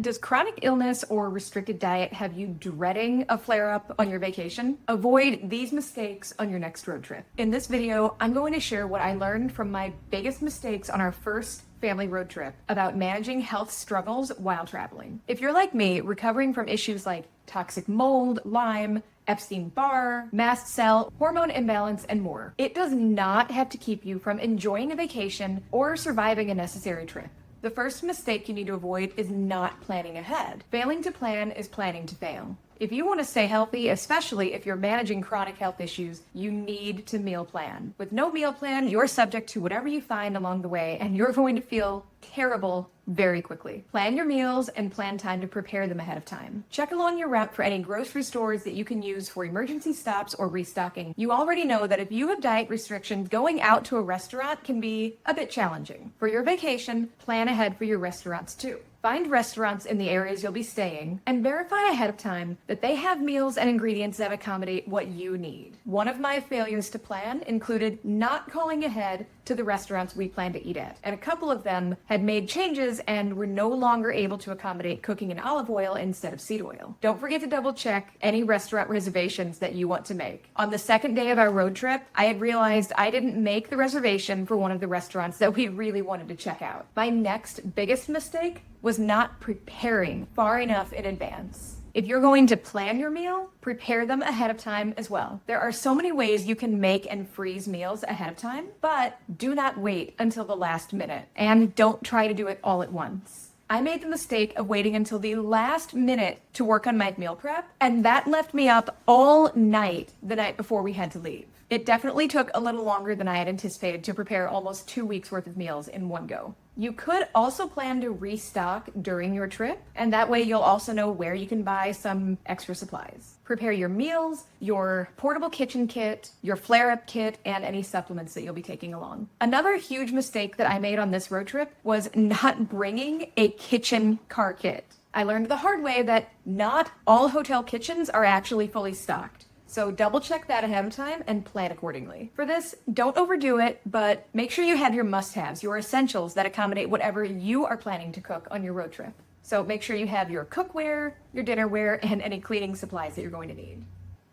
Does chronic illness or restricted diet have you dreading a flare-up on your vacation? Avoid these mistakes on your next road trip. In this video, I'm going to share what I learned from my biggest mistakes on our first family road trip about managing health struggles while traveling. If you're like me, recovering from issues like toxic mold, Lyme, Epstein-Barr, mast cell, hormone imbalance, and more, it does not have to keep you from enjoying a vacation or surviving a necessary trip. The first mistake you need to avoid is not planning ahead. Failing to plan is planning to fail. If you want to stay healthy, especially if you're managing chronic health issues, you need to meal plan. With no meal plan, you're subject to whatever you find along the way, and you're going to feel terrible very quickly. Plan your meals and plan time to prepare them ahead of time. Check along your route for any grocery stores that you can use for emergency stops or restocking. You already know that if you have diet restrictions, going out to a restaurant can be a bit challenging. For your vacation, plan ahead for your restaurants too. Find restaurants in the areas you'll be staying and verify ahead of time that they have meals and ingredients that accommodate what you need. One of my failures to plan included not calling ahead to the restaurants we planned to eat at, and a couple of them had made changes and were no longer able to accommodate cooking in olive oil instead of seed oil. Don't forget to double check any restaurant reservations that you want to make. On the second day of our road trip, I had realized I didn't make the reservation for one of the restaurants that we really wanted to check out. My next biggest mistake was not preparing far enough in advance. If you're going to plan your meal, prepare them ahead of time as well. There are so many ways you can make and freeze meals ahead of time, but do not wait until the last minute, and don't try to do it all at once. I made the mistake of waiting until the last minute to work on my meal prep, and that left me up all night the night before we had to leave. It definitely took a little longer than I had anticipated to prepare almost 2 weeks worth of meals in one go. You could also plan to restock during your trip, and that way you'll also know where you can buy some extra supplies. Prepare your meals, your portable kitchen kit, your flare-up kit, and any supplements that you'll be taking along. Another huge mistake that I made on this road trip was not bringing a kitchen car kit. I learned the hard way that not all hotel kitchens are actually fully stocked. So double check that ahead of time and plan accordingly. For this, don't overdo it, but make sure you have your must-haves, your essentials that accommodate whatever you are planning to cook on your road trip. So make sure you have your cookware, your dinnerware, and any cleaning supplies that you're going to need.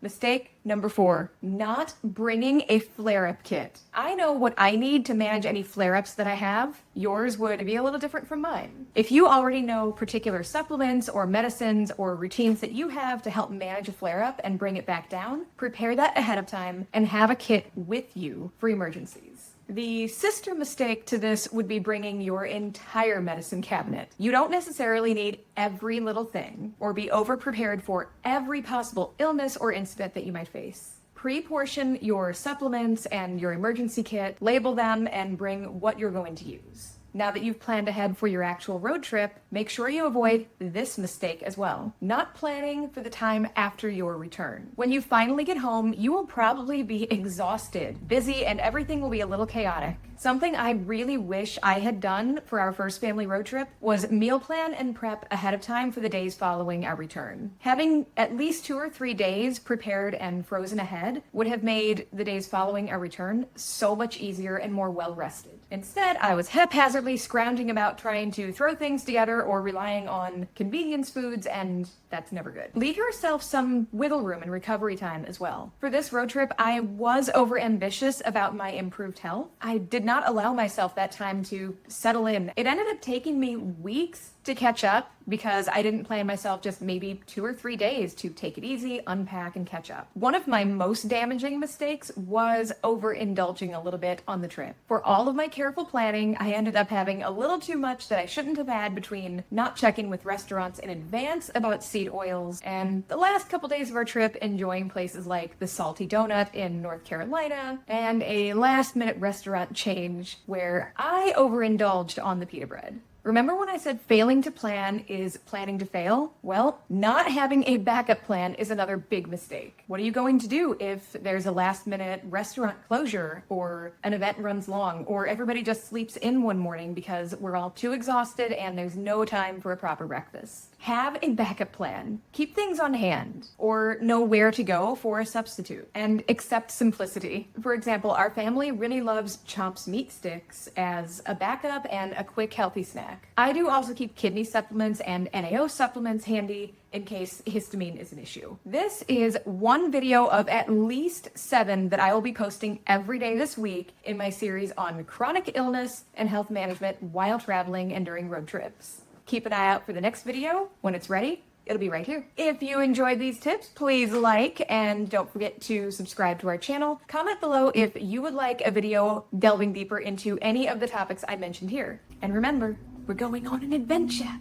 Mistake number 4, not bringing a flare-up kit. I know what I need to manage any flare-ups that I have. Yours would be a little different from mine. If you already know particular supplements or medicines or routines that you have to help manage a flare-up and bring it back down, prepare that ahead of time and have a kit with you for emergencies. The sister mistake to this would be bringing your entire medicine cabinet. You don't necessarily need every little thing or be over-prepared for every possible illness or incident that you might face. Pre-portion your supplements and your emergency kit, label them, and bring what you're going to use. Now that you've planned ahead for your actual road trip, make sure you avoid this mistake as well. Not planning for the time after your return. When you finally get home, you will probably be exhausted, busy, and everything will be a little chaotic. Something I really wish I had done for our first family road trip was meal plan and prep ahead of time for the days following our return. Having at least 2 or 3 days prepared and frozen ahead would have made the days following our return so much easier and more well-rested. Instead, I was haphazardly scrounging about trying to throw things together or relying on convenience foods, and that's never good. Leave yourself some wiggle room and recovery time as well. For this road trip, I was overambitious about my improved health. I did not allow myself that time to settle in. It ended up taking me weeks to catch up because I didn't plan myself just maybe 2 or 3 days to take it easy, unpack, and catch up. One of my most damaging mistakes was overindulging a little bit on the trip. For all of my careful planning, I ended up having a little too much that I shouldn't have had between not checking with restaurants in advance about seed oils and the last couple days of our trip enjoying places like the Salty Donut in North Carolina and a last-minute restaurant change where I overindulged on the pita bread. Remember when I said failing to plan is planning to fail? Well, not having a backup plan is another big mistake. What are you going to do if there's a last-minute restaurant closure or an event runs long or everybody just sleeps in one morning because we're all too exhausted and there's no time for a proper breakfast? Have a backup plan. Keep things on hand or know where to go for a substitute and accept simplicity. For example, our family really loves Chomp's meat sticks as a backup and a quick healthy snack. snack. I do also keep kidney supplements and NAO supplements handy in case histamine is an issue. This is one video of at least 7 that I will be posting every day this week in my series on chronic illness and health management while traveling and during road trips. Keep an eye out for the next video. When it's ready, it'll be right here. If you enjoyed these tips, please like and don't forget to subscribe to our channel. Comment below if you would like a video delving deeper into any of the topics I mentioned here. And remember, we're going on an adventure.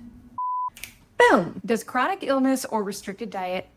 Boom! Does chronic illness or restricted diet